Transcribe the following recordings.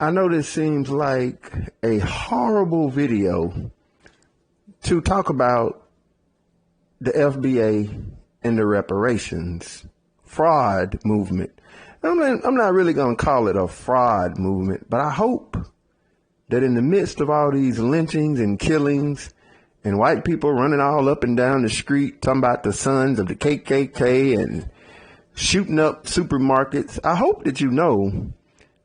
I know this seems like a horrible video to talk about the FBA and the reparations fraud movement. I'm not really going to call it a fraud movement, but I hope that in the midst of all these lynchings and killings and white people running all up and down the street talking about the sons of the KKK and shooting up supermarkets, I hope that you know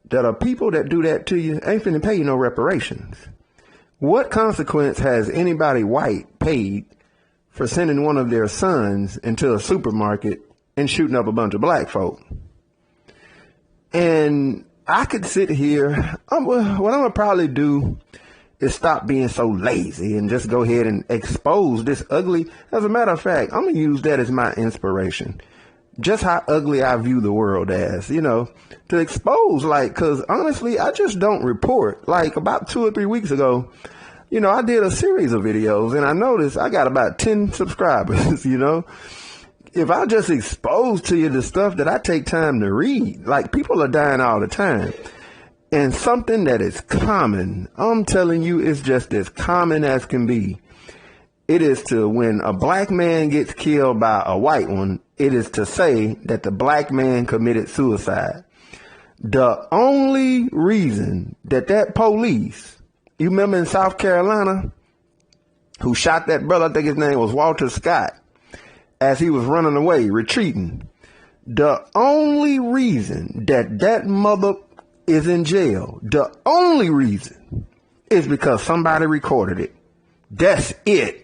that people that do that to you ain't finna pay you no reparations. What consequence has anybody white paid for sending one of their sons into a supermarket and shooting up a bunch of black folk? And I could sit here, what I'm going to probably do is stop being so lazy and just go ahead and expose this ugly. As a matter of fact, I'm going to use that as my inspiration. Just how ugly I view the world as, to expose, because honestly, I just don't report. Like about 2 or 3 weeks ago, I did a series of videos and I noticed I got about 10 subscribers, If I just expose to you the stuff that I take time to read, like people are dying all the time. And something that is common, I'm telling you, it's just as common as can be. It is to when a black man gets killed by a white one, it is to say that the black man committed suicide. The only reason that police, you remember in South Carolina, who shot that brother, I think his name was Walter Scott, as he was running away, retreating. The only reason that mother is in jail, the only reason is because somebody recorded it. That's it.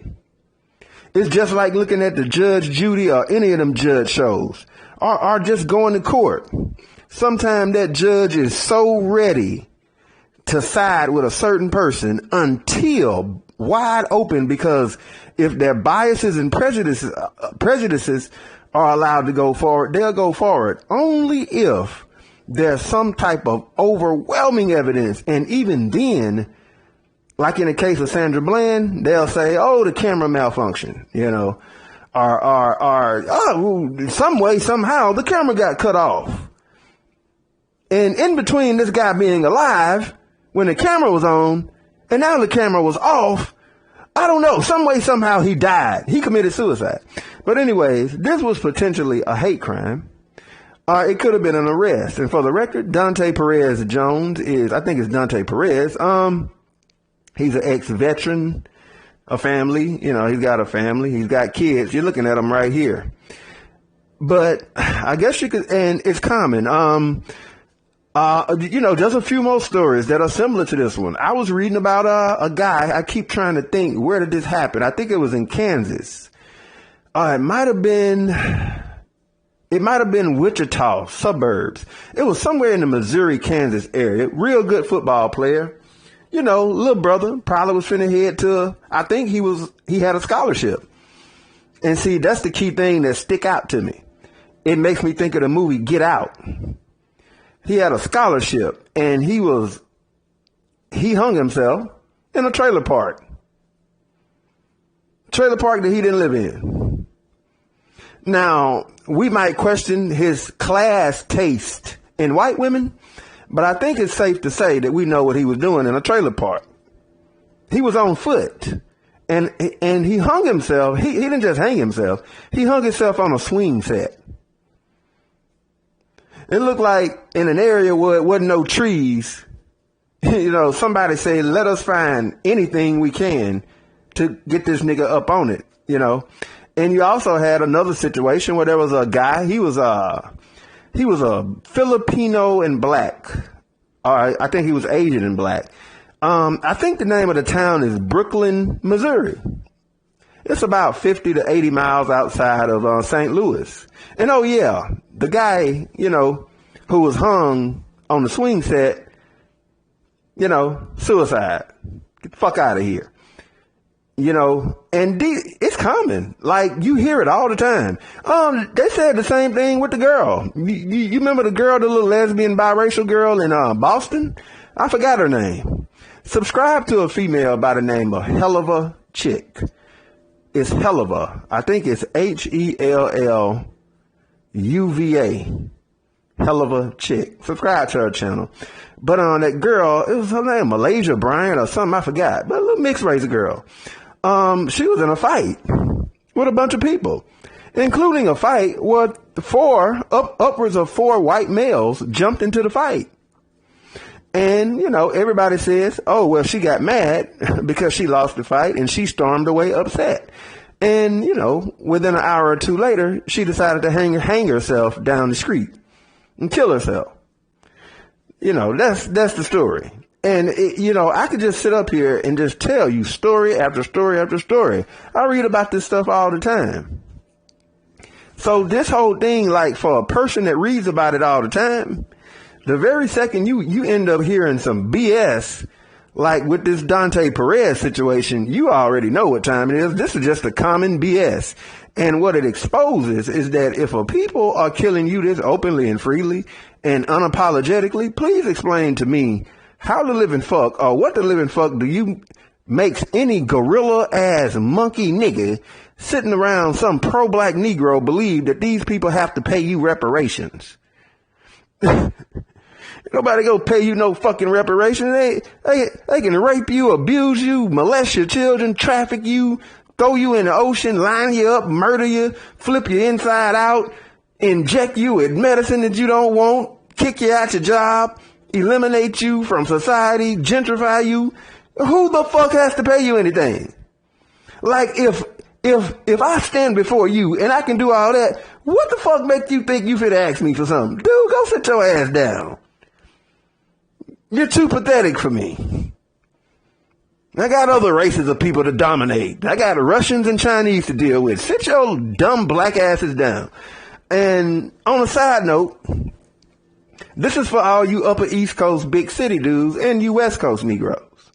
It's just like looking at the Judge Judy or any of them judge shows or just going to court. Sometimes that judge is so ready to side with a certain person until wide open, because if their biases and prejudices are allowed to go forward, they'll go forward only if there's some type of overwhelming evidence. And even then, like in the case of Sandra Bland, they'll say, oh, the camera malfunction, or some way, somehow the camera got cut off. And in between this guy being alive when the camera was on and now the camera was off, I don't know, some way, somehow he died. He committed suicide. But anyways, this was potentially a hate crime. It could have been an arrest. And for the record, Donte Perez Jones I think it's Donte Perez. He's an ex-veteran, a family, he's got a family, he's got kids. You're looking at him right here. But I guess you could, and it's common. Just a few more stories that are similar to this one. I was reading about a guy. I keep trying to think, where did this happen? I think it was in Kansas. It might have been Wichita suburbs. It was somewhere in the Missouri, Kansas area. Real good football player. Little brother probably was finna head to, I think he had a scholarship. And see, that's the key thing that stick out to me. It makes me think of the movie Get Out. He had a scholarship and he hung himself in a trailer park. Trailer park that he didn't live in. Now, we might question his class taste in white women, but I think it's safe to say that we know what he was doing in a trailer park. He was on foot and he hung himself. He didn't just hang himself. He hung himself on a swing set. It looked like in an area where it wasn't no trees, somebody said, let us find anything we can to get this nigga up on it, And you also had another situation where there was a guy, he was a Filipino and black. I think he was Asian and black. I think the name of the town is Brooklyn, Missouri. It's about 50 to 80 miles outside of St. Louis. And oh yeah, the guy, who was hung on the swing set, suicide. Get the fuck out of here. And it's common. Like, you hear it all the time. They said the same thing with the girl. You remember the girl, the little lesbian biracial girl in Boston? I forgot her name. Subscribe to a female by the name of Helluva Chick. It's Helluva. I think it's HELLUVA. Hell of a chick. Subscribe to her channel. But on that girl, it was her name, Malaysia Bryant or something, I forgot. But a little mixed race girl. She was in a fight with a bunch of people, including a fight where upwards of 4 white males jumped into the fight. And, everybody says, oh, well, she got mad because she lost the fight and she stormed away upset. And, within an hour or two later, she decided to hang herself down the street and kill herself. That's the story. And, I could just sit up here and just tell you story after story after story. I read about this stuff all the time. So this whole thing, like for a person that reads about it all the time, the very second you end up hearing some BS, like with this Donte Perez situation, you already know what time it is. This is just a common BS. And what it exposes is that if a people are killing you this openly and freely and unapologetically, please explain to me how the living fuck or what the living fuck do you makes any gorilla ass monkey nigga sitting around some pro-black Negro believe that these people have to pay you reparations. Nobody go pay you no fucking reparations. They can rape you, abuse you, molest your children, traffic you, throw you in the ocean, line you up, murder you, flip you inside out, inject you with medicine that you don't want, kick you out your job, eliminate you from society, gentrify you. Who the fuck has to pay you anything? Like if I stand before you and I can do all that, what the fuck make you think you fit ask me for something? Dude, go sit your ass down. You're too pathetic for me. I got other races of people to dominate. I got Russians and Chinese to deal with. Sit your dumb black asses down. And on a side note, this is for all you upper East Coast big city dudes and you West Coast Negroes.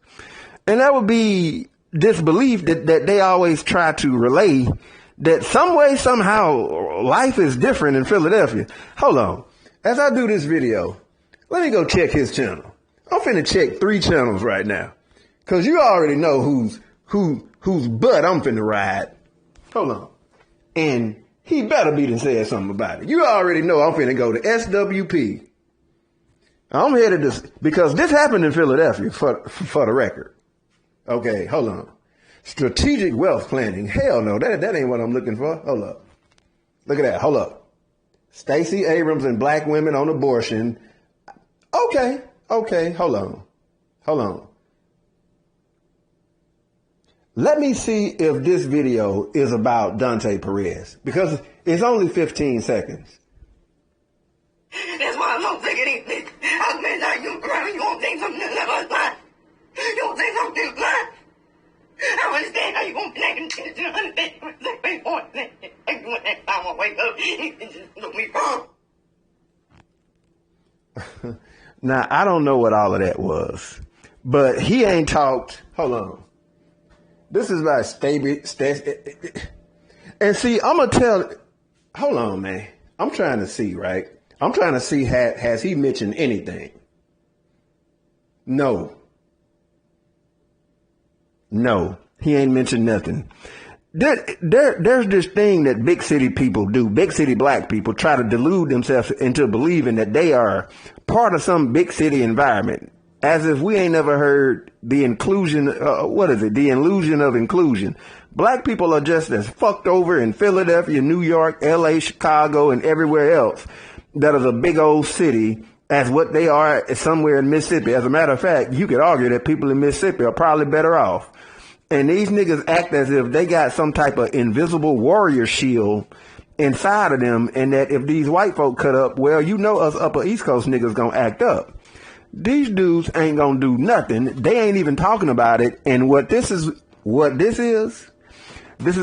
And that would be this belief that they always try to relay that some way, somehow, life is different in Philadelphia. Hold on. As I do this video, let me go check his channel. I'm finna check 3 channels right now. Cause you already know whose butt I'm finna ride. Hold on. And he better be done said something about it. You already know I'm finna go to SWP. I'm headed to, because this happened in Philadelphia for the record. Okay, hold on. Strategic wealth planning. Hell no, that ain't what I'm looking for. Hold up. Look at that. Hold up. Stacey Abrams and black women on abortion. Okay. Hold on. Let me see if this video is about Donte Perez, because it's only 15 seconds. That's why I'm so sick of these bitches. I've been like, you crying, you won't think something that's lying. You won't think something that's lying. I don't understand how you won't be like, you don't understand. I won't wake up. It just look me wrong. Now, I don't know what all of that was, but he ain't talked. Hold on. This is about and see, I'm going to tell, hold on, man. I'm trying to see, right? I'm trying to see, has he mentioned anything? No, he ain't mentioned nothing. There's this thing that big city people do. Big city black people try to delude themselves into believing that they are part of some big city environment, as if we ain't never heard the inclusion. The illusion of inclusion. Black people are just as fucked over in Philadelphia, New York, LA, Chicago, and everywhere else that is a big old city as what they are somewhere in Mississippi. As a matter of fact, you could argue that people in Mississippi are probably better off. And these niggas act as if they got some type of invisible warrior shield inside of them, and that if these white folk cut up, well, us upper East Coast niggas gonna act up. These dudes ain't gonna do nothing. They ain't even talking about it. And this is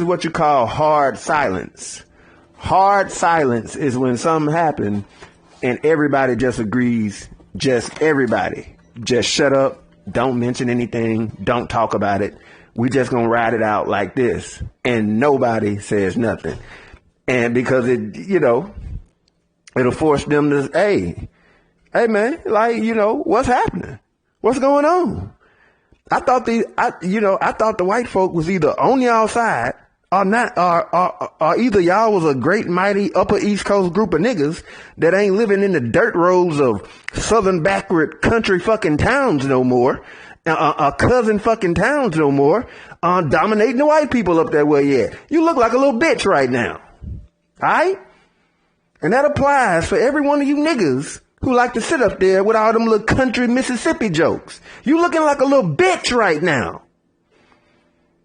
what you call hard silence. Hard silence is when something happens and everybody just agrees, everybody just shut up, don't mention anything, don't talk about it. We just gonna ride it out like this, and nobody says nothing. And because it'll force them to, hey man, like, what's happening? What's going on? I thought the white folk was either on y'all side are either y'all was a great mighty upper East Coast group of niggas that ain't living in the dirt roads of southern backward country fucking towns no more, cousin fucking towns no more, dominating the white people up that way yet. You look like a little bitch right now. Alright? And that applies for every one of you niggas who like to sit up there with all them little country Mississippi jokes. You looking like a little bitch right now.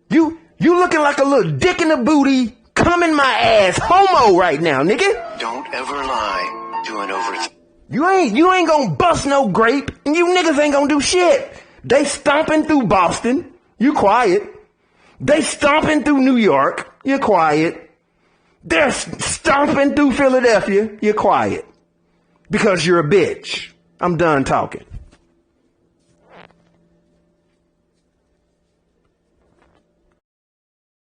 You looking like a little dick in the booty, come in my ass homo right now, nigga. Don't ever lie to an over. You ain't gonna bust no grape, and you niggas ain't gonna do shit. They stomping through Boston, you quiet. They stomping through New York, you're quiet. They're stomping through Philadelphia, you're quiet. Because you're a bitch. I'm done talking.